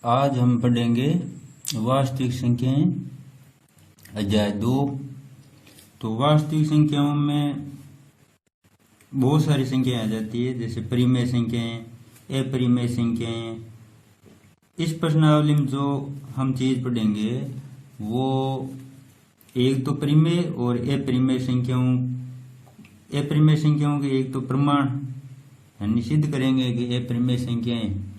आज हम पढ़ेंगे वास्तविक संख्याएं अध्याय 2। तो वास्तविक संख्याओं में बहुत सारी संख्याएं आ जाती है, जैसे परिमेय संख्याएं, अपरिमेय संख्याएं। इस प्रश्नावली में जो हम चीज पढ़ेंगे वो एक तो परिमेय और अपरिमेय संख्याओं के एक तो प्रमाण यानी सिद्ध करेंगे कि अपरिमेय संख्याएं,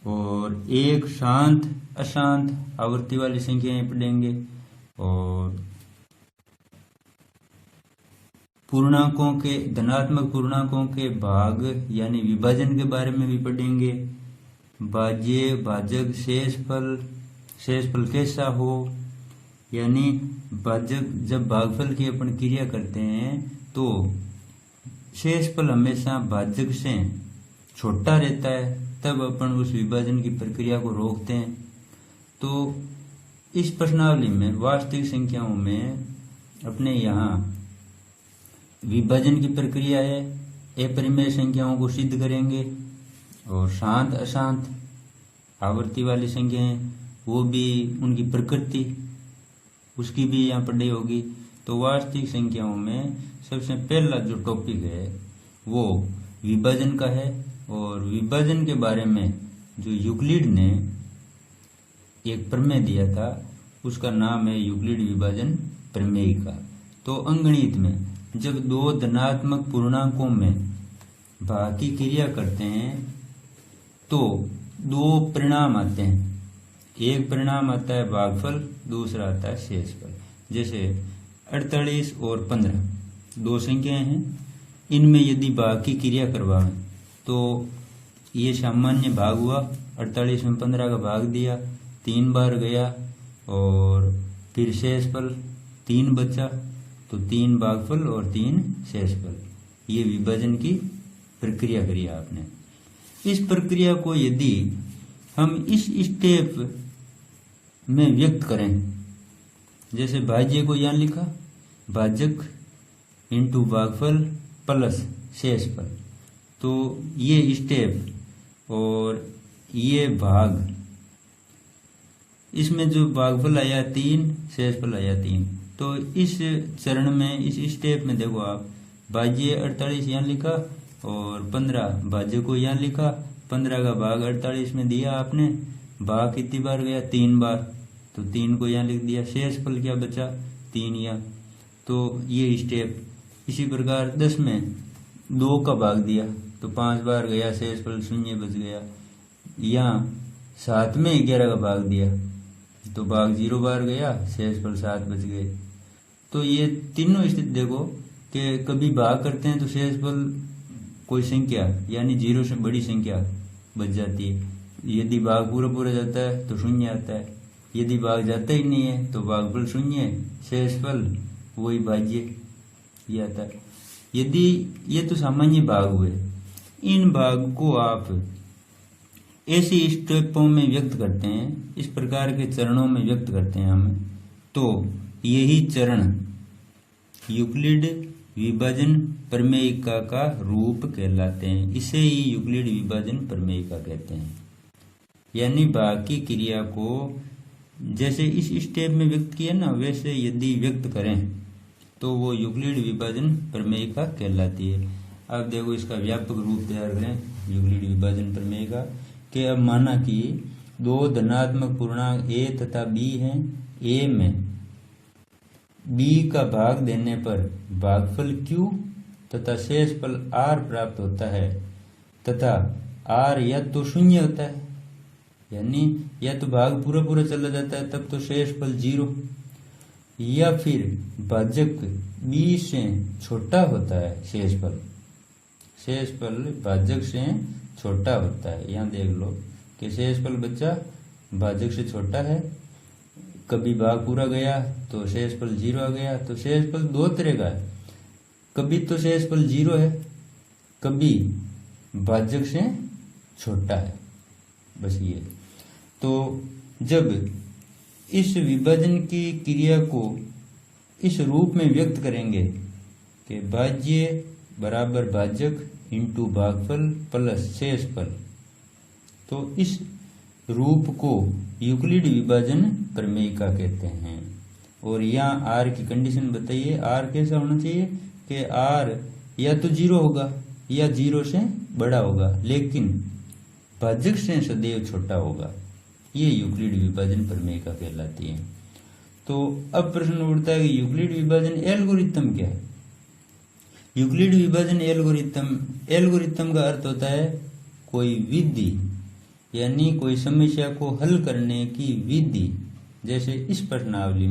और एक शांत अशांत आवर्ती वाली संख्याएं पढ़ेंगे, और पूर्णांकों के धनात्मक पूर्णांकों के भाग यानी विभाजन के बारे में भी पढ़ेंगे। भाज्य भाजक शेषफल कैसा हो, यानी भाजक जब भागफल की अपन क्रिया करते हैं तो शेषफल हमेशा भाजक से छोटा रहता है, तब अपन उस विभाजन की प्रक्रिया को रोकते हैं। तो इस प्रश्नावली में वास्तविक संख्याओं में अपने यहाँ विभाजन की प्रक्रिया है, अपरिमेय संख्याओं को सिद्ध करेंगे, और शांत अशांत आवर्ती वाली संख्याएं वो भी उनकी प्रकृति उसकी भी यहाँ पढ़ाई होगी। तो वास्तविक संख्याओं में सबसे पहला जो टॉपिक है वो विभाजन का है, और विभाजन के बारे में जो यूक्लिड ने एक प्रमेय दिया था उसका नाम है यूक्लिड विभाजन प्रमेय का। तो अंगणित में जब दो धनात्मक पूर्णांकों में भाग की क्रिया करते हैं तो दो परिणाम आते हैं। एक परिणाम आता है भागफल, दूसरा आता है शेषफल। जैसे 48 और 15 दो संख्याएं हैं, इनमें यदि भाग की क्रिया करवाएं तो ये सामान्य भाग हुआ, 48 में 15 का भाग दिया, 3 बार गया, और फिर शेषफल 3 बचा, तो 3 भागफल और 3 शेषफल। ये विभाजन की प्रक्रिया करी आपने। इस प्रक्रिया को यदि हम इस स्टेप में व्यक्त करें, जैसे भाज्य को यहाँ लिखा, भाजक इंटू भागफल प्लस शेषफल, तो ये स्टेप और ये भाग, इसमें जो भागफल आया 3, शेषफल आया 3। तो इस चरण में इस स्टेप में देखो आप, भाज्य 48 यहाँ लिखा और 15 भाज्य को यहाँ लिखा, 15 का भाग 48 में दिया आपने, भाग कितनी बार गया 3 बार, तो 3 को यहाँ लिख दिया, शेषफल क्या बचा 3 यहाँ। तो ये स्टेप। इसी प्रकार 10 में 2 का भाग दिया तो 5 बार गया, शेषफल 0 बच गया। यहाँ 7 में 11 का भाग दिया तो भाग 0 बार गया, शेषफल 7 बच गए। तो ये तीनों स्थिति देखो कि कभी भाग करते हैं तो शेषफल कोई संख्या यानी 0 से बड़ी संख्या बच जाती है। यदि भाग पूरा जाता है तो 0 आता है, यदि भाग जाता ही नहीं है तो भागफल 0, शेषफल वही भाज्य ये आता है। यदि ये तो सामान्य भाग हुए, इन भाग को आप ऐसी स्टेपों में व्यक्त करते हैं, इस प्रकार के चरणों में व्यक्त करते हैं हम, तो यही चरण यूक्लिड विभाजन प्रमेयिका का रूप कहलाते हैं। इसे ही यूक्लिड विभाजन प्रमेयिका कहते हैं। यानी भाग की क्रिया को जैसे इस स्टेप में व्यक्त किया ना, वैसे यदि व्यक्त करें तो वो यूक्लिड विभाजन प्रमेयिका कहलाती है। अब देखो इसका व्यापक रूप तैयार करें यूक्लिड विभाजन प्रमेयिका के। अब माना कि दो धनात्मक पूर्णांक a तथा b हैं, a में b का भाग देने पर भागफल q तथा शेषफल r प्राप्त होता है, तथा r या तो 0 होता है, यानी या तो भाग पूरा चला जाता है तब तो शेषफल 0, या फिर भाजक b से छोटा होता है, शेषफल भाजक से छोटा होता है। यहाँ देख लो कि शेषफल बच्चा भाजक से छोटा है, कभी भाग पूरा गया तो शेषफल 0 आ गया। तो शेषफल दो तरह का है, कभी तो शेषफल 0 है, कभी भाजक से छोटा है, बस ये। तो जब इस विभाजन की क्रिया को इस रूप में व्यक्त करेंगे कि भाज्य बराबर भाजक इंटू भागफल प्लस शेषफल, तो इस रूप को यूक्लिड विभाजन प्रमेयिका कहते हैं। और यहाँ आर की कंडीशन बताइए, आर कैसा होना चाहिए कि आर या तो 0 होगा या 0 से बड़ा होगा, लेकिन भाजक से सदैव छोटा होगा। ये यूक्लिड विभाजन प्रमेयिका कहलाती है। तो अब प्रश्न उठता है कि यूक्लिड विभाजन एल्गोरिथम क्या है। यूक्लिड विभाजन एल्गोरिथम का अर्थ होता है कोई विधि, यानी कोई समस्या को हल करने की विधि। जैसे इस प्रश्नावली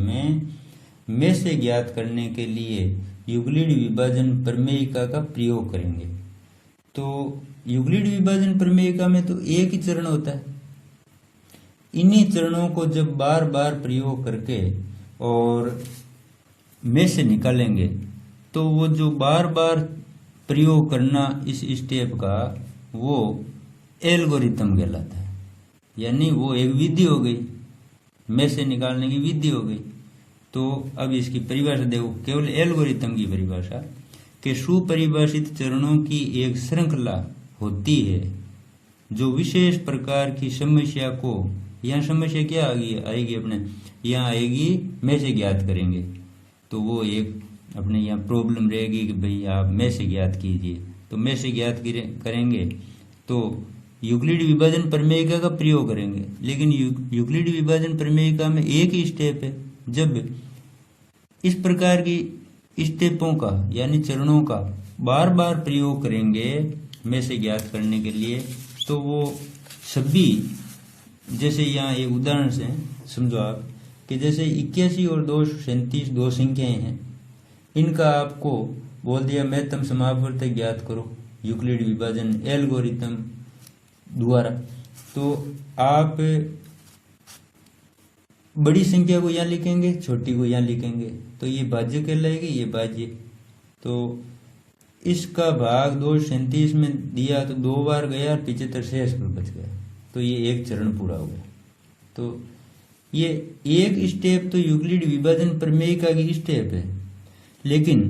में से ज्ञात करने के लिए यूक्लिड विभाजन प्रमेयिका का प्रयोग करेंगे। तो यूक्लिड विभाजन प्रमेयिका में तो एक ही चरण होता है। इन्हीं चरणों को जब बार बार प्रयोग करके और में से निकालेंगे तो वो जो बार बार प्रयोग करना इस स्टेप का, वो एल्गोरिथम कहलाता है। यानी वो एक विधि हो गई, में से निकालने की विधि हो गई। तो अब इसकी परिभाषा देखो, केवल एल्गोरिथम की परिभाषा कि सुपरिभाषित चरणों की एक श्रृंखला होती है जो विशेष प्रकार की समस्या को, यहाँ समस्या क्या आएगी अपने यहाँ आएगी, में से ज्ञात करेंगे। तो वो एक अपने यहाँ प्रॉब्लम रहेगी कि भाई आप में से ज्ञात कीजिए, तो में से ज्ञात करेंगे तो यूक्लिड विभाजन प्रमेयिका का प्रयोग करेंगे। लेकिन यूक्लिड विभाजन प्रमेयिका में एक ही स्टेप है। जब इस प्रकार की स्टेपों का यानी चरणों का बार बार प्रयोग करेंगे में से ज्ञात करने के लिए, तो वो सभी, जैसे यहाँ एक उदाहरण से समझो आप कि जैसे 81 और 237 दो संख्याएं हैं, इनका आपको बोल दिया महत्तम समापवर्तक ज्ञात करो यूक्लिड विभाजन एल्गोरिथम द्वारा। तो आप बड़ी संख्या को यहाँ लिखेंगे, छोटी को यहाँ लिखेंगे, तो ये भाज्य कहलाएगी, ये भाज्य। तो इसका भाग 237 में दिया तो 2 बार गया, 75 शेष पर बच गया, तो ये एक चरण पूरा हो गया। तो ये एक स्टेप तो यूक्लिड विभाजन प्रमेयिका की स्टेप है। लेकिन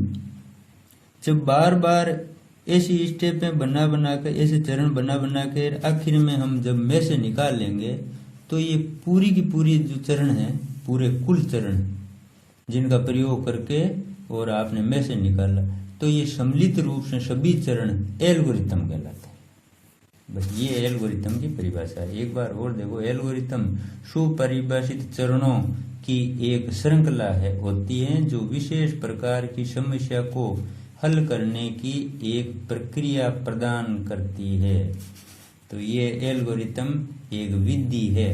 जब बार बार ऐसी स्टेपें बना कर, ऐसे चरण बना कर आखिर में हम जब में से निकाल लेंगे, तो ये पूरी की पूरी जो चरण है, पूरे कुल चरण जिनका प्रयोग करके और आपने में से निकाला, तो ये सम्मिलित रूप से सभी चरण एल्गोरिथम कहलाते हैं। बस ये एल्गोरिथम की परिभाषा है। एक बार और देखो, एल्गोरिथम सुपरिभाषित चरणों की एक श्रृंखला होती है जो विशेष प्रकार की समस्या को हल करने की एक प्रक्रिया प्रदान करती है। तो ये एल्गोरिथम एक विधि है।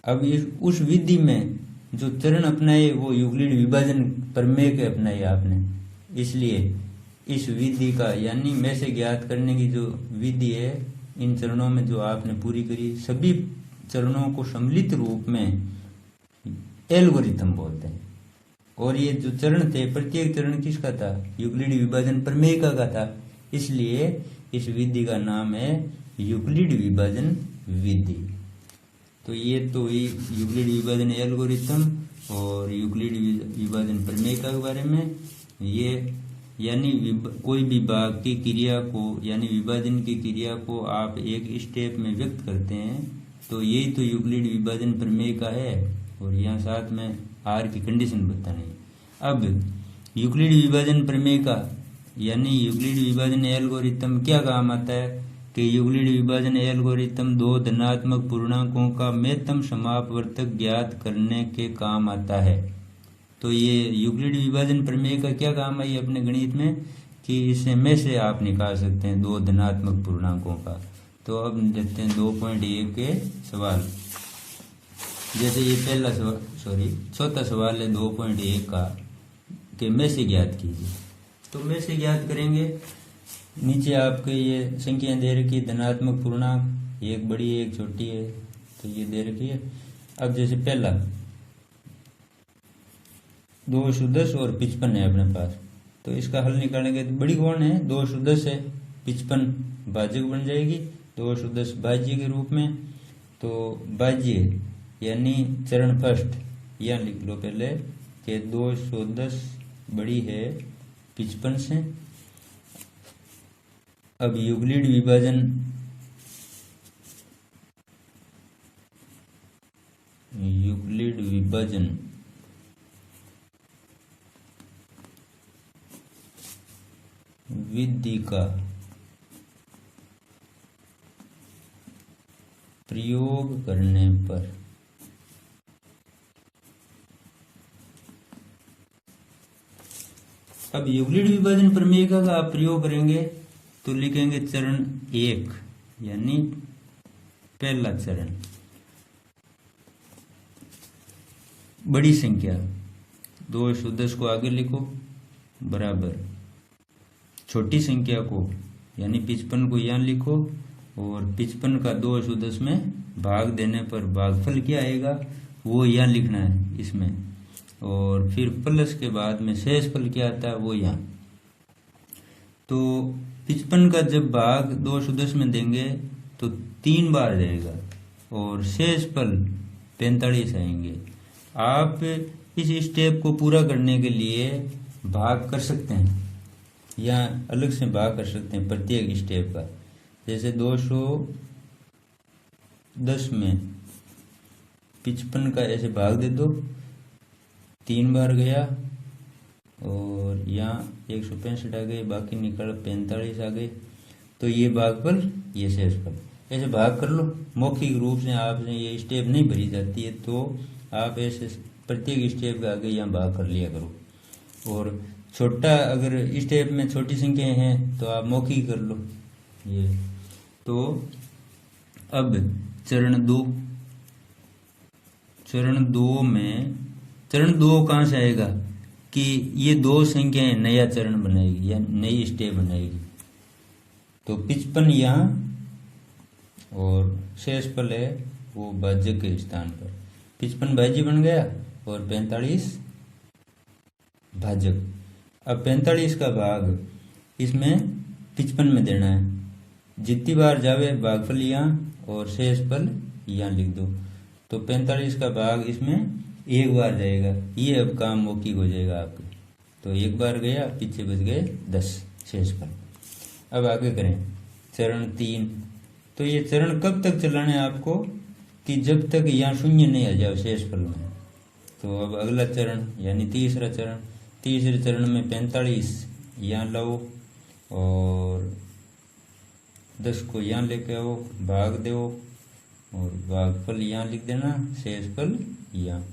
अब उस विधि में जो चरण अपनाए वो यूक्लिड विभाजन प्रमेय के अपनाए आपने, इसलिए इस विधि का यानी में से ज्ञात करने की जो विधि है, इन चरणों में जो आपने पूरी करी, सभी चरणों को सम्मिलित रूप में एल्गोरिथम बोलते हैं। और ये जो चरण थे, प्रत्येक चरण किसका था? यूक्लिड विभाजन प्रमेयिका का था, इसलिए इस विधि का नाम है यूक्लिड विभाजन विधि। तो ये तो यूक्लिड विभाजन एल्गोरिथम और यूक्लिड विभाजन प्रमेयिका के बारे में। ये यानी कोई भी भाग की क्रिया को यानी विभाजन की क्रिया को आप एक स्टेप में व्यक्त करते हैं, तो यही तो यूक्लिड विभाजन प्रमेयिका है। और यहाँ साथ में आर की कंडीशन बतानी। अब यूक्लिड विभाजन प्रमेयिका यानी यूक्लिड विभाजन एल्गोरिथम क्या काम आता है कि यूक्लिड विभाजन एल्गोरिथम दो धनात्मक पूर्णांकों का महत्तम समापवर्तक ज्ञात करने के काम आता है। तो ये यूक्लिड विभाजन प्रमेय का क्या काम है ये अपने गणित में कि इसे में से आप निकाल सकते हैं दो धनात्मक पूर्णांकों का। तो अब देखते हैं 2.1 के सवाल। जैसे ये पहला सवाल चौथा सवाल है 2.1 का कि में से ज्ञात कीजिए। तो में से ज्ञात करेंगे, नीचे आपके ये संख्याएं दे रखी है, धनात्मक पूर्णांक, एक बड़ी है एक छोटी है, तो ये दे रखी है। अब जैसे पहला 210 और 55 है अपने पास, तो इसका हल निकालेंगे। तो बड़ी कौन है? 210 है, 55 भाज्य बन जाएगी, 210 भाज्य के रूप में। तो भाज्य यानी चरण फर्स्ट यहाँ लिख लो पहले कि 210 बड़ी है 55 से। अब यूक्लिड विभाजन यूक्लिड विभाजन विधि का प्रयोग करने पर अब यूक्लिड विभाजन प्रमेय का आप प्रयोग करेंगे तो लिखेंगे चरण 1 यानी पहला चरण, बड़ी संख्या 210 को आगे लिखो बराबर छोटी संख्या को यानी 55 को यहाँ लिखो और 55 का 210 में भाग देने पर भागफल क्या आएगा वो यहाँ लिखना है इसमें, और फिर प्लस के बाद में शेषफल क्या आता है वो यहाँ। तो 55 का जब भाग 210 में देंगे तो 3 बार जाएगा और शेषफल 45 आएंगे। आप इस स्टेप को पूरा करने के लिए भाग कर सकते हैं या अलग से भाग कर सकते हैं प्रत्येक स्टेप का। जैसे 210 में 55 का ऐसे भाग दे दो, 3 बार गया और यहाँ 165 आ गए, बाकी निकल 45 आ गए। तो ये भागफल ये शेषफल, ऐसे भाग कर लो। मौखिक रूप से आपसे ये स्टेप नहीं भरी जाती है तो आप ऐसे प्रत्येक स्टेप के आगे यहाँ भाग कर लिया करो। और छोटा अगर स्टेप में छोटी संख्याएं हैं तो आप मौखिक कर लो ये। तो अब चरण 2 में चरण 2 कहाँ से आएगा कि ये 2 संख्याएं नया चरण बनाएगी या नई स्टेप बनाएगी। तो 55 यहाँ और शेषफल है वो भाजक के स्थान पर, 55 भाज्य बन गया और 45 भाजक। अब 45 का भाग इसमें 55 में देना है, जितनी बार जावे भागफल यहाँ और शेषफल यहाँ लिख दो। तो 45 का भाग इसमें 1 बार जाएगा, ये अब काम मौखिक हो जाएगा आपके। तो 1 बार गया, पीछे बच गए 10 शेषफल। अब आगे करें चरण 3। तो ये चरण कब तक चलाना है आपको कि जब तक यहाँ शून्य नहीं आ जाए शेषफल में। तो अब अगला चरण यानी तीसरे चरण में 45 यहाँ लाओ और 10 को यहाँ लेके आओ, भाग दो और भागफल यहाँ लिख देना, शेषफल यहाँ।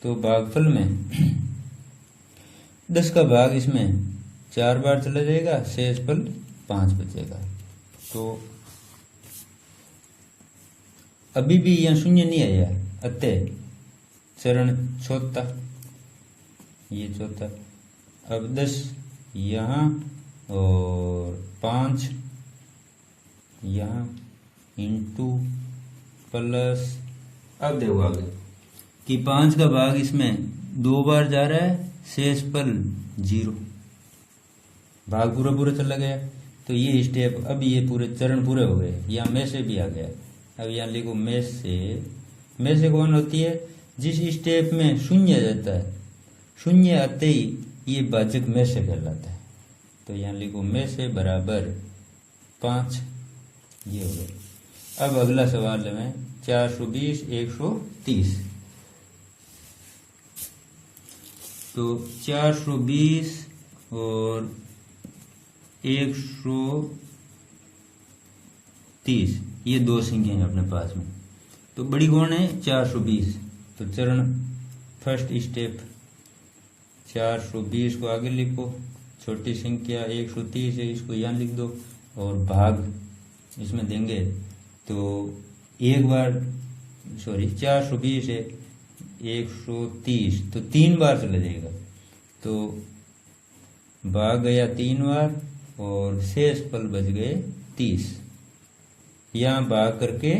तो भागफल में 10 का भाग इसमें 4 बार चला जाएगा, शेषफल 5 बचेगा। तो अभी भी यहाँ शून्य नहीं आया, अतः चरण 4 ये 4। अब 10 यहाँ और 5 यहाँ इंटू प्लस। अब देखो आगे कि 5 का भाग इसमें 2 बार जा रहा है, शेषफल 0, भाग पूरा चला गया। तो ये स्टेप अब ये पूरे चरण पूरे हो गए। यहाँ में से भी आ गया। अब यहाँ लिखो में से कौन होती है जिस स्टेप में शून्य जाता है, शून्य आते ही ये भाजक में से कहलाता है। तो यहाँ लिखो में से बराबर 5, ये हो गया। अब अगला सवाल है 420 130। तो 420 और 130 ये 2 संख्याएं हैं अपने पास में। तो बड़ी कौन है 420। तो चरण फर्स्ट स्टेप 420 को आगे लिखो, छोटी संख्या 130 है इसको यहाँ लिख दो और भाग इसमें देंगे तो 420 है 130 तो 3 बार चला जाएगा। तो भाग गया 3 बार और शेषफल बच गए 30। यहाँ भाग करके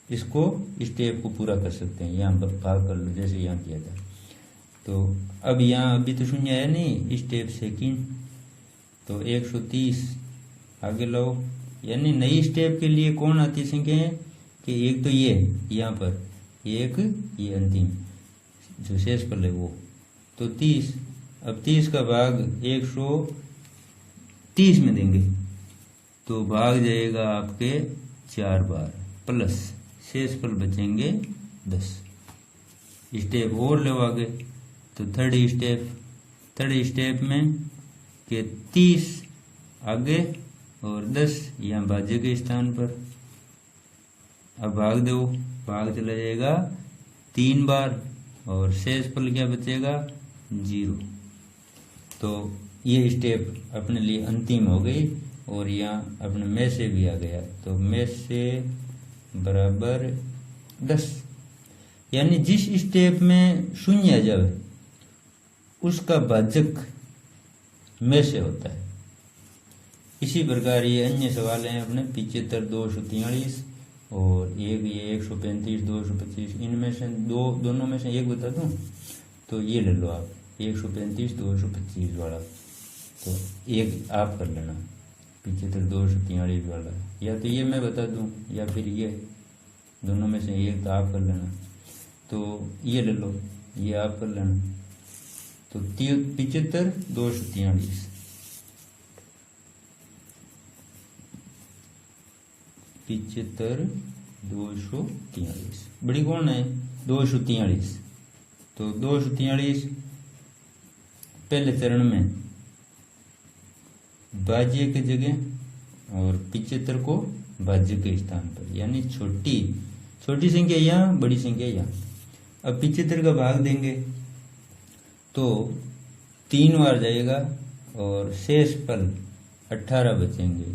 इसको स्टेप को पूरा कर सकते हैं, यहाँ भाग कर लो जैसे यहाँ किया था। तो अब यहाँ अभी तो शून्य है नहीं, स्टेप सेकंड। तो 130 आगे लो, यानी नई स्टेप के लिए कौन आती संख्या है कि एक तो ये यहाँ पर एक, ये अंतिम जो शेषफल है वो। तो 30। अब 30 का भाग 130 में देंगे तो भाग जाएगा आपके 4 बार प्लस शेषफल बचेंगे 10। स्टेप और लो आगे, तो थर्ड स्टेप में के 30 आगे और 10 यहाँ भाज्य के स्थान पर। अब भाग दो, भाग चला जाएगा 3 बार और शेष फल क्या बचेगा 0। तो ये स्टेप अपने लिए अंतिम हो गई और यहाँ अपने में से भी आ गया, तो में से बराबर 10, यानी जिस स्टेप में शून्य आ जाए उसका भाजक में से होता है। इसी प्रकार ये अन्य सवाल हैं अपने 75, 243 और एक ये 135, 225, इनमें से दोनों में से एक बता दूं, तो ये ले लो आप 135, 225 वाला, तो एक आप कर लेना 75, 243 वाला, या तो ये मैं बता दूं या फिर ये, दोनों में से एक तो आप कर लेना। तो ये ले लो, ये आप कर लेना, तो 75, 243 75, 243 बड़ी कौन है 243। तो 243 पहले चरण में भाज्य की जगह और 75 को भाज्य के स्थान पर, यानी छोटी संख्या यहाँ, बड़ी संख्या यहाँ। अब 75 का भाग देंगे तो 3 बार जाएगा और शेष फल 18 बचेंगे।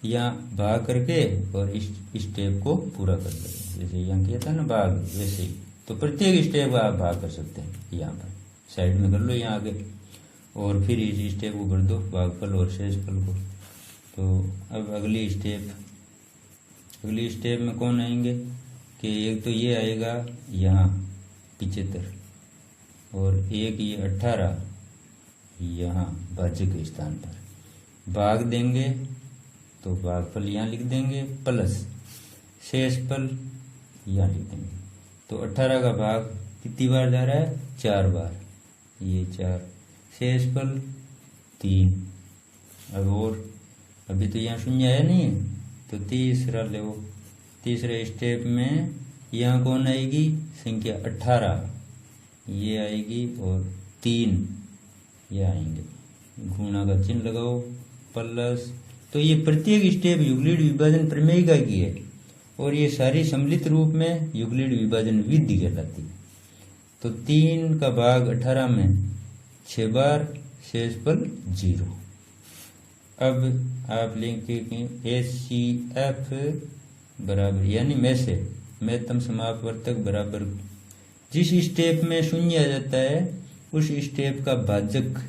यहाँ भाग करके और इस स्टेप को पूरा कर देंगे, जैसे यहाँ किया था ना भाग, वैसे ही। तो प्रत्येक स्टेप आप भाग कर सकते हैं, यहाँ पर साइड में कर लो यहाँ आगे, और फिर इस स्टेप को कर दो भागफल और शेष फल को। तो अब अगली स्टेप में कौन आएंगे कि एक तो ये आएगा यहाँ 75 और एक ये 18 यहाँ भाज्य के स्थान पर। भाग देंगे तो भागफल यहाँ लिख देंगे प्लस शेष फल यहाँ लिख देंगे। तो 18 का भाग कितनी बार जा रहा है 4 बार, ये 4, शेष फल 3। अब और अभी तो यहाँ शून्य आया नहीं है, तो तीसरा ले, तीसरे स्टेप में यहाँ कौन आएगी संख्या 18, ये आएगी और 3 ये आएंगे, गुणा का चिन्ह लगाओ प्लस। तो ये प्रत्येक स्टेप यूक्लिड विभाजन प्रमेय का की है और ये सारी सम्मिलित रूप में यूक्लिड विभाजन विधि कहलाती है। तो 3 का भाग 18 में 6 बार, शेष फल 0। अब आप लिखेंगे HCF बराबर, यानी में से महत्तम समापवर्तक बराबर जिस स्टेप में शून्य आ जाता है उस स्टेप का भाजक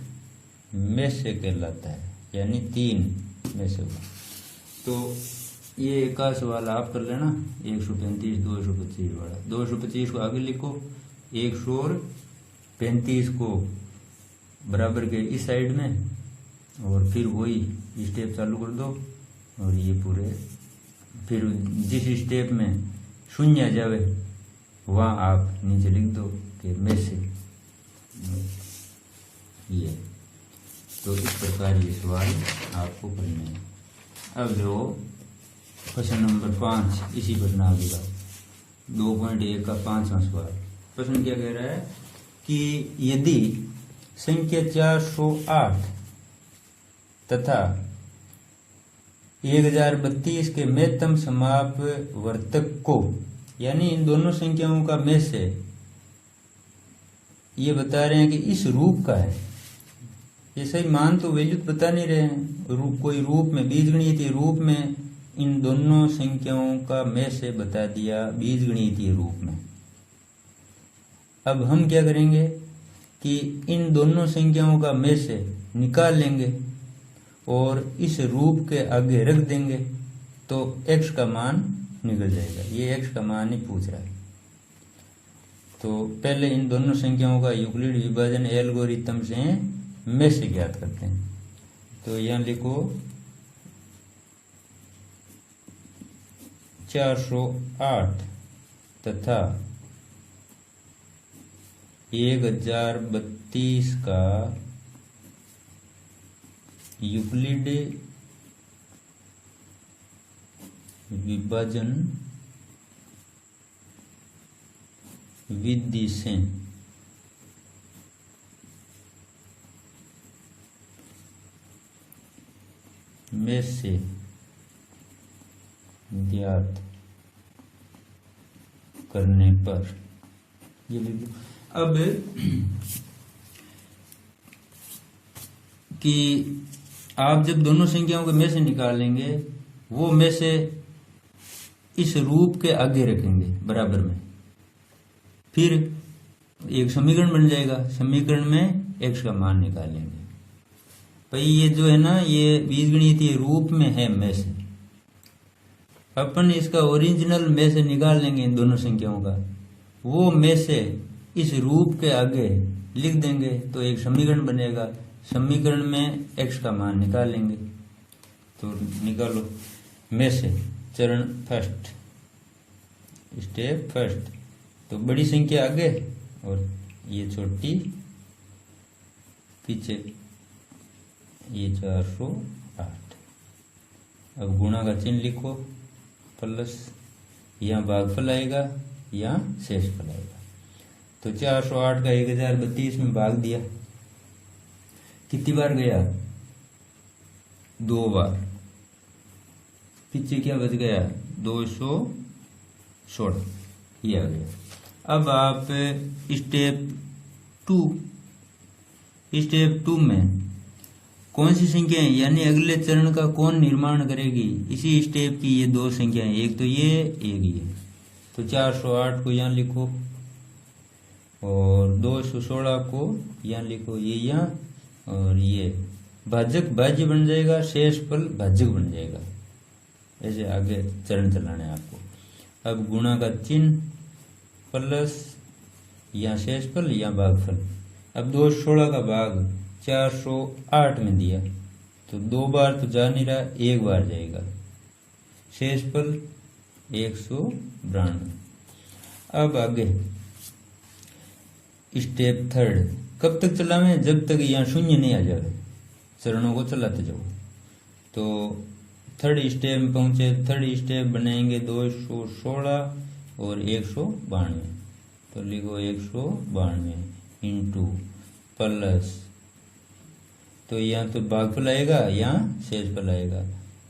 में से कहलाता है, यानी 3 में से। तो ये एक का सवाल आप कर लेना 135, 225 वाला। 225 को आगे लिखो, 135 को बराबर के इस साइड में, और फिर वही स्टेप चालू कर दो और ये पूरे, फिर जिस स्टेप में शून्य आ जावे वहाँ आप नीचे लिख दो कि में से ये। तो इस प्रकार ये सवाल आपको करने हैं। अब जो प्रश्न नंबर 5 इसी प्रश्न आगे का 2.1 का 5वां सवाल। प्रश्न क्या कह रहा है कि यदि संख्या 408 तथा 1032 के महत्तम समापवर्तक को, यानी इन दोनों संख्याओं का में से, ये बता रहे हैं कि इस रूप का है। ये सही मान तो वैल्यू बता नहीं रहे हैं, रूप कोई रूप में बीजगणितीय रूप में इन दोनों संख्याओं का में से बता दिया बीजगणितीय रूप में। अब हम क्या करेंगे कि इन दोनों संख्याओं का में से निकाल लेंगे और इस रूप के आगे रख देंगे तो x का मान निकल जाएगा। ये x का मान ही पूछ रहा है। तो पहले इन दोनों संख्याओं का यूक्लिड विभाजन एल्गोरिथम से में से ज्ञात करते हैं। तो यहाँ लिखो 408 तथा 1032 का यूक्लिड विभाजन विधि से में से ज्ञात करने पर, ये लिख दो। अब कि आप जब दोनों संख्याओं को में से निकालेंगे, वो में से इस रूप के आगे रखेंगे बराबर में, फिर एक समीकरण बन जाएगा। समीकरण में x का मान निकालेंगे। भाई ये जो है ना, ये बीजगणितीय रूप में है में से, अपन इसका ओरिजिनल में से निकाल लेंगे इन दोनों संख्याओं का, वो में से इस रूप के आगे लिख देंगे तो एक समीकरण बनेगा। समीकरण में x का मान निकालेंगे। तो निकालो में से, चरण फर्स्ट, स्टेप फर्स्ट। तो बड़ी संख्या आगे और ये छोटी पीछे, ये 408। अब गुणा का चिन्ह लिखो, प्लस, यहाँ भागफल आएगा, यहाँ शेषफल आएगा। तो 408 का 1032 में भाग दिया, कितनी बार गया? 2 बार। पीछे क्या बच गया? 216, ये आ गया। अब आप स्टेप टू में कौन सी संख्याएं, यानी अगले चरण का कौन निर्माण करेगी, इसी स्टेप की ये दो संख्याएं, एक तो ये, एक ये। तो 408 को यहाँ लिखो और 216 को यहाँ लिखो, ये यहाँ और ये भाजक भाज्य बन जाएगा, शेषफल भाजक बन जाएगा। ऐसे आगे चरण चलाना है आपको। अब गुणा का चिन्ह, प्लस, यहाँ शेषफल, यहाँ भागफल। अब 216 का भाग 408 में दिया, तो 2 बार तो जा नहीं रहा, 1 बार जाएगा। शेषफल 192। अब आगे स्टेप थर्ड, कब तक चलावें? जब तक यहाँ शून्य नहीं आ जाए, चरणों को चलाते जाओ। तो थर्ड स्टेप में पहुंचे, थर्ड स्टेप बनाएंगे 216 और 192। तो लिखो 192 इंटू प्लस, तो यहाँ तो भागफल आएगा, यहाँ शेषफल आएगा।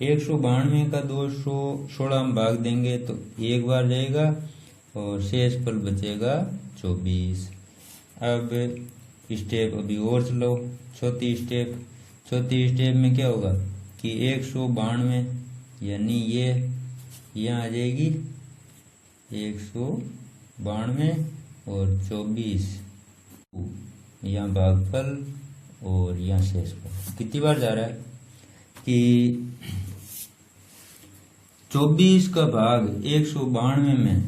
192 का 216 में भाग देंगे तो 1 बार जाएगा और शेषफल बचेगा 24। अब स्टेप अभी और चलो, चौथी स्टेप में क्या होगा कि 192, यानी ये यहाँ आ जाएगी 192 और 24, यहाँ भागफल और यहाँ शेषफल। कितनी बार जा रहा है कि 24 का भाग 192 में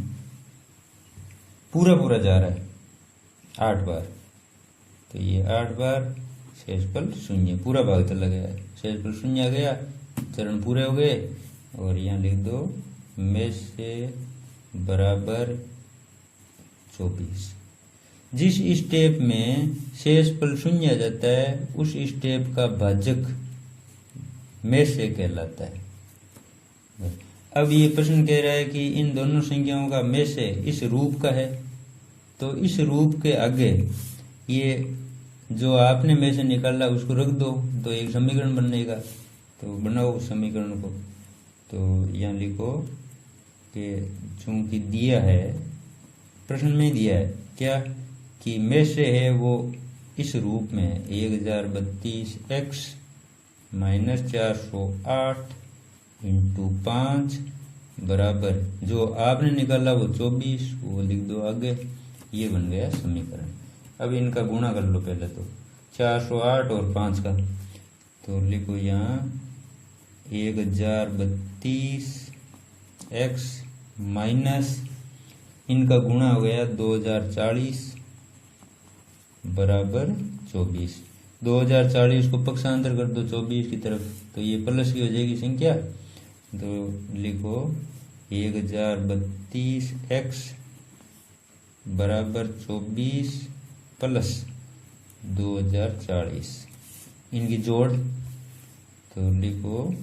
पूरा जा रहा है 8 बार। तो ये 8 बार, शेषफल 0, पूरा भाग चला गया, शेषफल 0 आ गया, चरण पूरे हो गए। और यहाँ लिख दो में से बराबर 24। जिस स्टेप में शेषफल 0 आ जाता है, उस स्टेप का भाजक में से कहलाता है। अब ये प्रश्न कह रहा है कि इन दोनों संख्याओं का में से इस रूप का है, तो इस रूप के आगे ये जो आपने में से निकाला उसको रख दो, तो एक समीकरण बनेगा। तो बनाओ समीकरण को। तो यहाँ लिखो कि चूंकि दिया है, प्रश्न में दिया है क्या कि में से है वो इस रूप में 1032x माइनस 408 इंटू 5 बराबर, जो आपने निकाला वो 24, वो लिख दो आगे। ये बन गया समीकरण। अब इनका गुणा कर लो पहले, तो 408 और 5 का, तो लिखो यहाँ 1032x माइनस, इनका गुणा हो गया 2040 बराबर 24। 2040 को पक्षांतर कर दो 24 की तरफ, तो ये प्लस की हो जाएगी संख्या। तो लिखो 1032x बराबर 24 प्लस 2040, इनकी जोड़। तो लिखो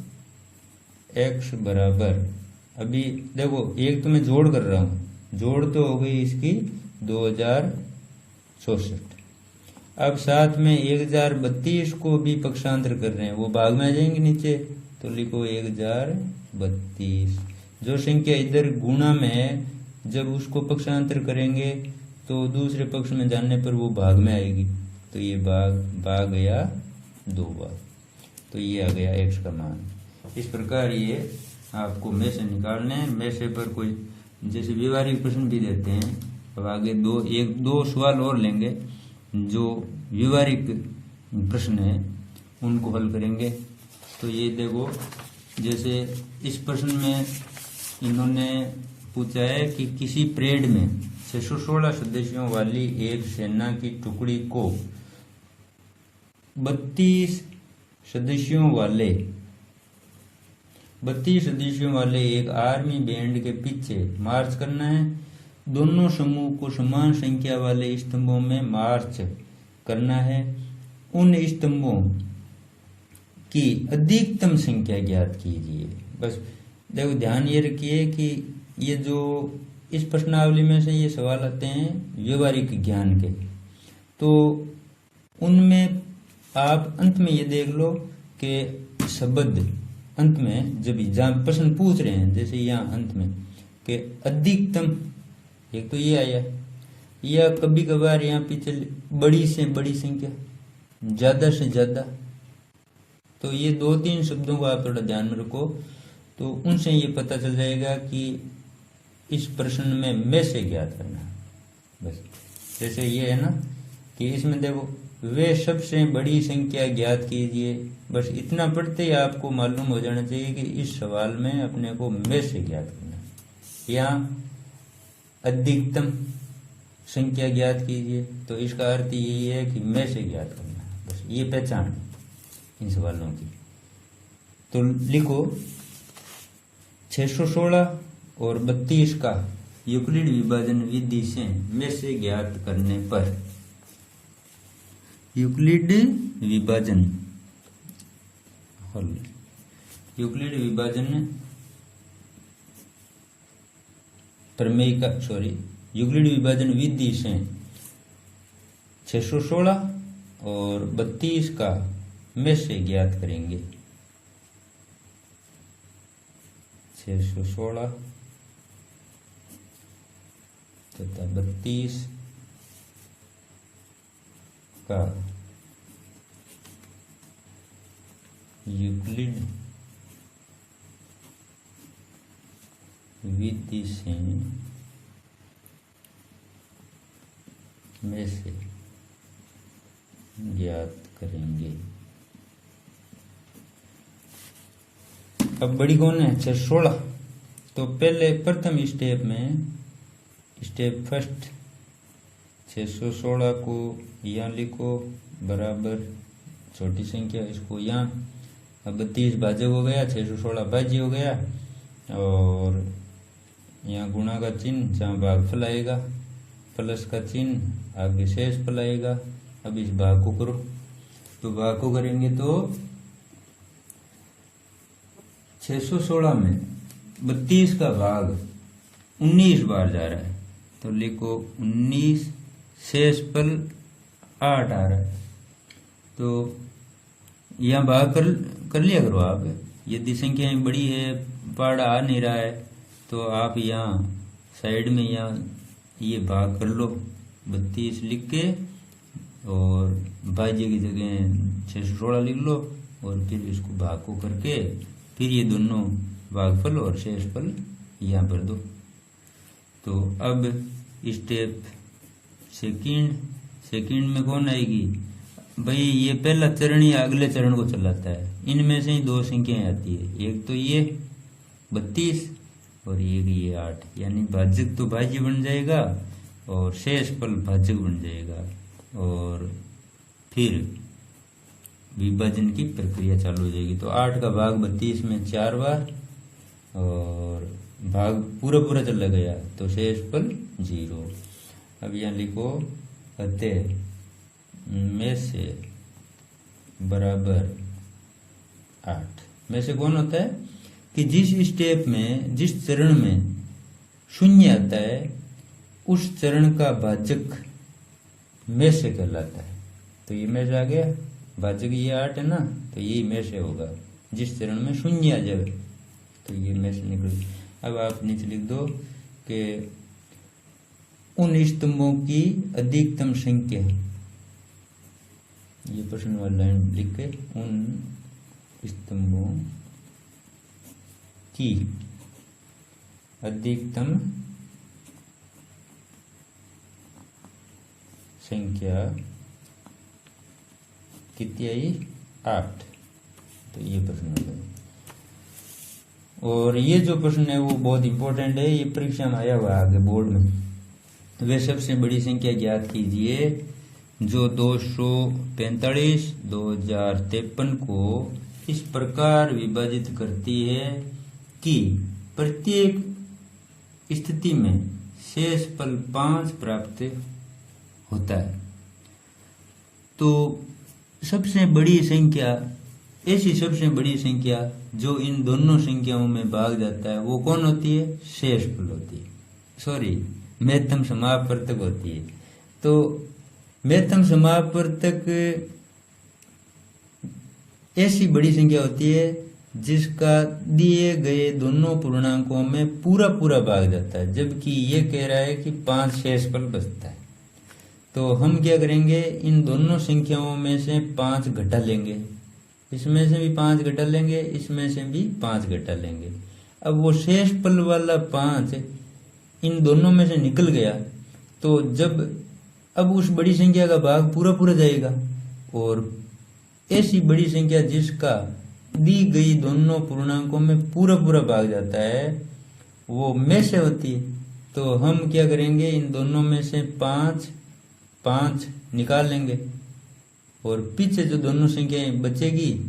x बराबर, अभी देखो एक तो मैं जोड़ कर रहा हूँ, जोड़ तो हो गई इसकी 2064। अब साथ में 1032 को भी पक्षांतर कर रहे हैं, वो भाग में आ जाएंगे नीचे, तो लिखो 1032। जो संख्या इधर गुणा में है, जब उसको पक्षांतर करेंगे तो दूसरे पक्ष में जाने पर वो भाग में आएगी, तो ये भाग गया 2 बार, तो ये आ गया x का मान। इस प्रकार ये आपको में से निकालने हैं। में से पर कोई जैसे व्यवहारिक प्रश्न भी देते हैं। अब आगे दो सवाल और लेंगे, जो व्यवहारिक प्रश्न है उनको हल करेंगे। तो ये देखो, जैसे इस प्रश्न में इन्होंने पूछा है कि किसी परेड में 616 सदस्यों वाली एक सेना की टुकड़ी को 32 सदस्यों वाले एक आर्मी बैंड के पीछे मार्च करना है। दोनों समूह को समान संख्या वाले स्तंभों में मार्च करना है। उन स्तंभों की अधिकतम संख्या ज्ञात कीजिए। बस देखो, ध्यान ये रखिए कि ये जो इस प्रश्नावली में से ये सवाल आते हैं व्यवहारिक ज्ञान के, तो उनमें आप अंत में ये देख लो कि शब्द अंत में जब जहाँ प्रश्न पूछ रहे हैं, जैसे यहाँ अंत में कि अधिकतम, एक तो ये आया, या कभी कभार यहाँ पीछे बड़ी से बड़ी संख्या, ज्यादा से ज्यादा, तो ये 2-3 शब्दों को आप थोड़ा ध्यान में रखो, तो उनसे ये पता चल जाएगा कि इस प्रश्न में से ज्ञात करना है। बस जैसे ये है ना कि इसमें देखो, वे सबसे बड़ी संख्या ज्ञात कीजिए। बस इतना पढ़ते ही आपको मालूम हो जाना चाहिए कि इस सवाल में अपने को में से ज्ञात करना है। यहाँ अधिकतम संख्या ज्ञात कीजिए, तो इसका अर्थ यही है कि में से ज्ञात करना है। बस ये पहचान इन सवालों की। तो लिखो 616 और 32 का यूक्लिड विभाजन विधि से में से ज्ञात करने पर, यूक्लिड विभाजन हल, यूक्लिड विभाजन प्रमेय का यूक्लिड विभाजन विधि से 616 और 32 का में से ज्ञात करेंगे। 616 तथा 32 का यूक्लिड विधि से में से ज्ञात करेंगे। अब बड़ी कौन है? 616। तो पहले प्रथम स्टेप में, स्टेप फर्स्ट, 616 को यहाँ लिखो बराबर छोटी संख्या, इसको यहाँ, अब 32 भाजक हो गया, 616 भाज्य हो गया, और यहाँ गुणा का चिन्ह, जहाँ भागफल आएगा प्लस का चिन्ह, आगे शेषफल आएगा। अब इस भाग को करो, तो भाग को करेंगे तो 616 में 32 का भाग 19 बार जा रहा है, तो लिखो 19, शेषफल 8 आ रहा है। तो यहाँ भाग कर लिया करो आप। यदि संख्याएं बड़ी है, पहाड़ आ नहीं रहा है, तो आप यहाँ साइड में यहाँ ये भाग कर लो, 32 लिख के, और भाज्य की जगह 616 लिख लो, और फिर इसको भाग को करके फिर ये दोनों भागफल और शेषफल यहाँ पर दो। तो अब स्टेप सेकंड में कौन आएगी भाई? ये पहला चरण ही अगले चरण को चलाता है। इनमें से ही 2 संख्याएं आती है, एक तो ये 32 और एक ये 8, यानी भाजक तो भाज्य बन जाएगा और शेषफल भाजक बन जाएगा, और फिर विभाजन की प्रक्रिया चालू हो जाएगी। तो 8 का भाग 32 में 4 बार, और भाग पूरा चला गया, तो शेषफल 0। अब यहाँ लिखो अतः में से बराबर 8। में से कौन होता है कि जिस स्टेप में, जिस चरण में शून्य आता है, उस चरण का भाजक में से कहलाता है। तो ये में से आ गया, भाजक ये 8 है ना, तो यही में से होगा। जिस चरण में शून्य आ जाए तो ये में से निकल। अब आप नीचे लिख दो कि उन स्तंभों की अधिकतम संख्या, ये प्रश्न वाला लाइन लिख के, उन स्तंभों की अधिकतम संख्या कितनी आई? 8। तो ये प्रश्न है। और ये जो प्रश्न है वो बहुत इंपॉर्टेंट है, ये परीक्षा में आया हुआ है आगे बोर्ड में। वे सबसे बड़ी संख्या ज्ञात कीजिए जो 245 2053 को इस प्रकार विभाजित करती है कि प्रत्येक स्थिति में शेषफल 5 प्राप्त होता है। तो सबसे बड़ी संख्या, ऐसी सबसे बड़ी संख्या जो इन दोनों संख्याओं में भाग जाता है वो कौन होती है? शेषफल होती है, सॉरी महत्तम समापवर्तक होती है। तो महत्तम समापवर्तक ऐसी बड़ी संख्या होती है जिसका दिए गए दोनों पूर्णांकों में पूरा पूरा भाग जाता है, जबकि ये कह रहा है कि 5 शेषफल बचता है। तो हम क्या करेंगे, इन दोनों संख्याओं में से 5 घटा लेंगे, इसमें से भी 5 घटा लेंगे, इसमें से भी 5 घटा लेंगे। अब वो शेषफल वाला 5 इन दोनों में से निकल गया, तो जब अब उस बड़ी संख्या का भाग पूरा पूरा जाएगा। और ऐसी बड़ी संख्या जिसका दी गई दोनों पूर्णांकों में पूरा पूरा भाग जाता है वो में से होती है। तो हम क्या करेंगे, इन दोनों में से 5 निकाल लेंगे और पीछे जो दोनों संख्याएं बचेगी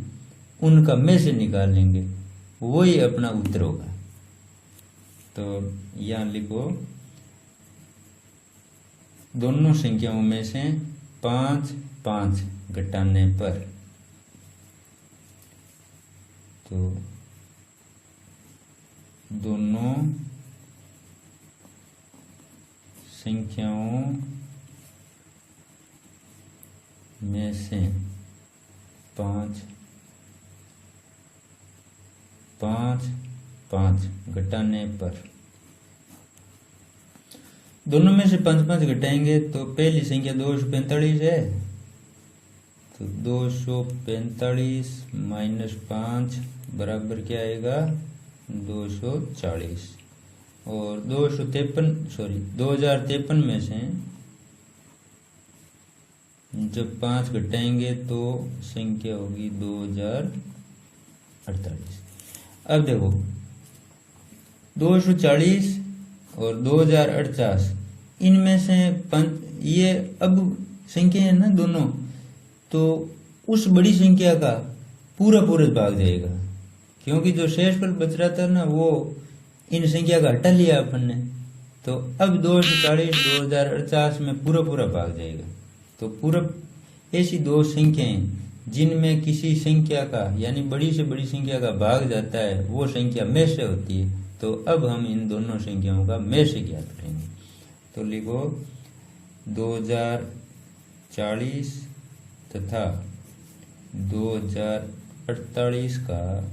उनका में से निकाल लेंगे, वही अपना उत्तर होगा। तो यहां लिखो, दोनों संख्याओं में से 5 घटाने पर, तो दोनों संख्याओं में से 5 घटाने पर, दोनों में से 5 घटाएंगे तो पहली संख्या 245 है, तो 245 माइनस 5 बराबर क्या आएगा? 240। और 2053 में से जब 5 घटाएंगे तो संख्या होगी 2048। अब देखो 240 और 2048 इनमें से ये अब संख्या है ना दोनों, तो उस बड़ी संख्या का पूरा पूरा भाग जाएगा, क्योंकि जो शेषफल बच रहा था ना वो इन संख्या का हटा लिया अपन ने। तो अब 240 2048 में पूरा पूरा भाग जाएगा। तो पूरा ऐसी दो संख्याएं जिनमें किसी संख्या का यानी बड़ी से बड़ी संख्या का भाग जाता है वो संख्या में से होती है। तो अब हम इन दोनों संख्याओं का में से ज्ञात करेंगे। तो लिखो 2040 तथा 2048 का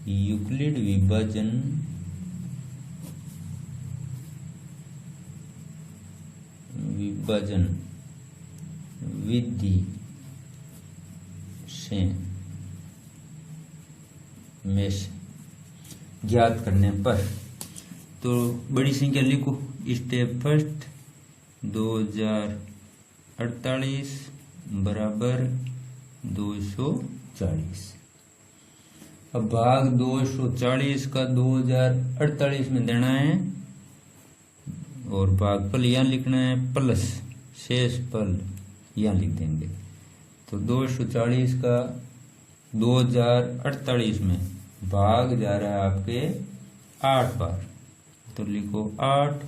यूक्लिड विभाजन विधि से में से ज्ञात करने पर, तो बड़ी संख्या लिखो। स्टेप फर्स्ट 2048 बराबर 240। अब भाग 240 का 2048 में देना है और भागफल यहाँ लिखना है प्लस शेषफल यहाँ लिख देंगे। तो 240 का 2048 में भाग जा रहा है आपके 8 बार, तो लिखो 8,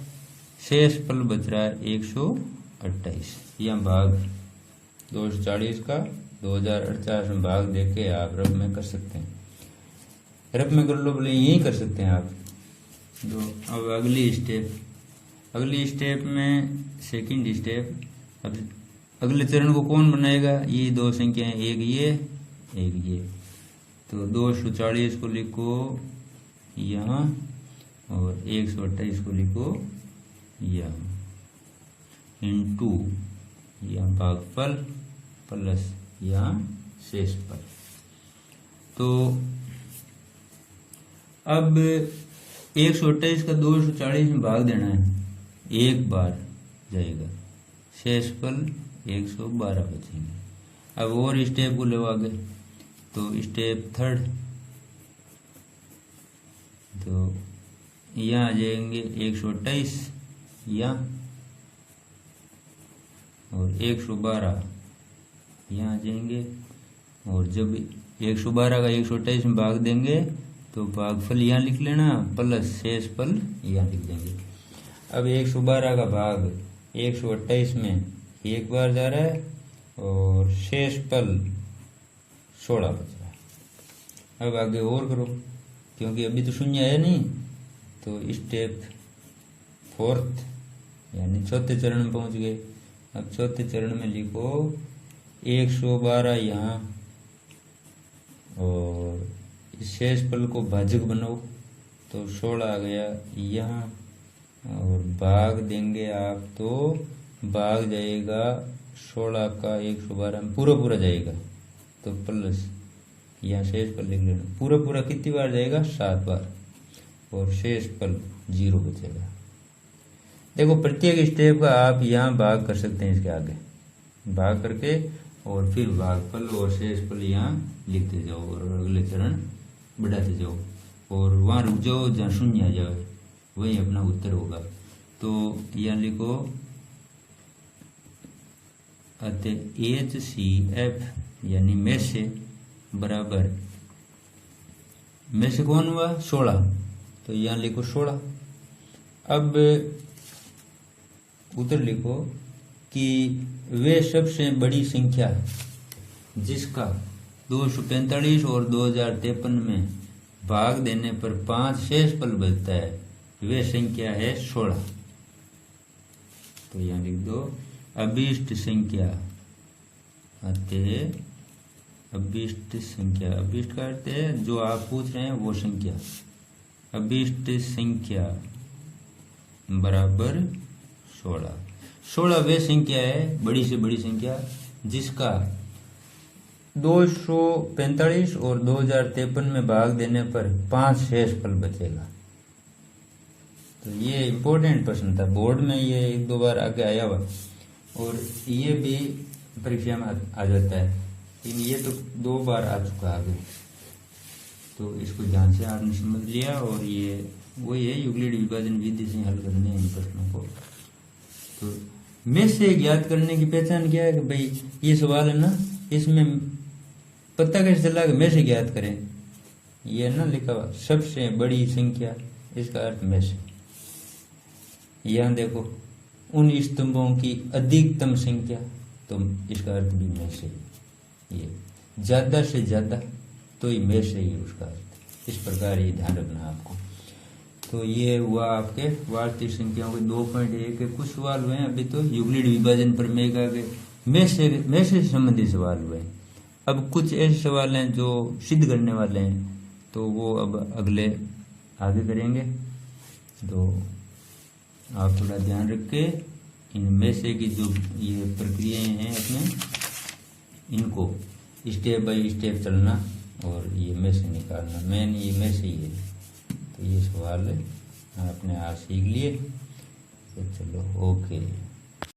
शेषफल बच रहा है 128। यहाँ भाग 240 का 2048 में भाग देके आप रब में कर सकते हैं, रब में कर लो बोले यही कर सकते हैं आप। तो अब अगली स्टेप, अगली स्टेप में सेकंड स्टेप, अब अगले चरण को कौन बनाएगा, ये दो संख्याएं, एक ये, तो 240 को लिखो यहाँ और 128 को लिखो यहाँ, इनटू यहाँ भागफल प्लस यहाँ शेषफल। तो अब 128 का 240 में भाग देना है, एक बार जाएगा, शेषफल 112 बचेंगे। अब और स्टेप को लो आगे, तो स्टेप थर्ड, तो यहाँ आ जाएंगे 128 यहाँ और 112 यहाँ आ जाएंगे, और जब 112 का 128 में भाग देंगे तो भागफल यहाँ लिख लेना प्लस शेषफल यहाँ लिख देंगे। अब 112 का भाग 128 में एक बार जा रहा है और शेषफल 16 बच रहा है। अब आगे और करो, क्योंकि अभी तो शून्य है नहीं, तो स्टेप फोर्थ यानी चौथे चरण में पहुंच गए। अब चौथे चरण में लिखो 112 यहाँ और इस शेषफल को भाजक बनाओ, तो 16 आ गया यहाँ, और भाग देंगे आप तो भाग जाएगा 16 का 112 में पूरा जाएगा, तो प्लस यहाँ शेषफल लिख लेना, पूरा कितनी बार जाएगा, 7 बार, और शेषफल 0 बचेगा। देखो प्रत्येक स्टेप का आप यहाँ भाग कर सकते हैं, इसके आगे भाग करके और फिर भागफल और शेषफल यहाँ लिखते जाओ और अगले चरण बढ़ाते जाओ, और वहाँ रुक जाओ जहाँ शून्य आ जाए, वही अपना उत्तर होगा। तो यहाँ लिखो अतः HCF यानी में से बराबर, में से कौन हुआ 16, तो यहाँ लिखो 16। अब उत्तर लिखो कि वे सबसे बड़ी संख्या जिसका 245 और 2053 में भाग देने पर 5 शेषफल बचता है, वे संख्या है 16। तो यहाँ लिख दो अभीष्ट संख्या, अतः अभीष्ट संख्या, अभीष्ट का अर्थ है जो आप पूछ रहे हैं वो संख्या, अभीष्ट संख्या बराबर 16। 16 वे संख्या है, बड़ी से बड़ी संख्या, जिसका 245 और 2053 में भाग देने पर 5 शेषफल बचेगा। तो ये इम्पोर्टेंट प्रश्न था, बोर्ड में ये 1-2 बार आगे आया हुआ, और ये भी परीक्षा में आ जाता है, लेकिन ये तो 2 बार आ चुका आगे। तो इसको ध्यान से आपने समझ लिया, और ये वही है यूक्लिड विभाजन विधि से हल करने हैं इन प्रश्नों को। तो में से ज्ञात करने की पहचान क्या है कि भाई ये सवाल है ना, इसमें पता कैसे चला कि में से ज्ञात करें, ये ना लिखा हुआ सबसे बड़ी संख्या, इसका अर्थ में से। यहाँ देखो उन स्तंभों की अधिकतम संख्या, तो इसका अर्थ भी में से, ये ज्यादा से ज्यादा तो ये में से ही उसका अर्थ। इस प्रकार ये ध्यान रखना आपको। तो ये हुआ आपके वास्तविक संख्याओं के 2.1 के कुछ सवाल हुए हैं, अभी तो यूक्लिड विभाजन प्रमेय का में से संबंधित सवाल हुए। अब कुछ ऐसे सवाल हैं जो सिद्ध करने वाले हैं, तो वो अब अगले आगे करेंगे। तो आप थोड़ा ध्यान रख के इनमें से की जो ये प्रक्रियाएं हैं अपने, इनको स्टेप बाय स्टेप चलना और ये में से निकालना, मेन ये में से ही है। तो ये सवाल आपने आज सीख लिए, तो चलो ओके।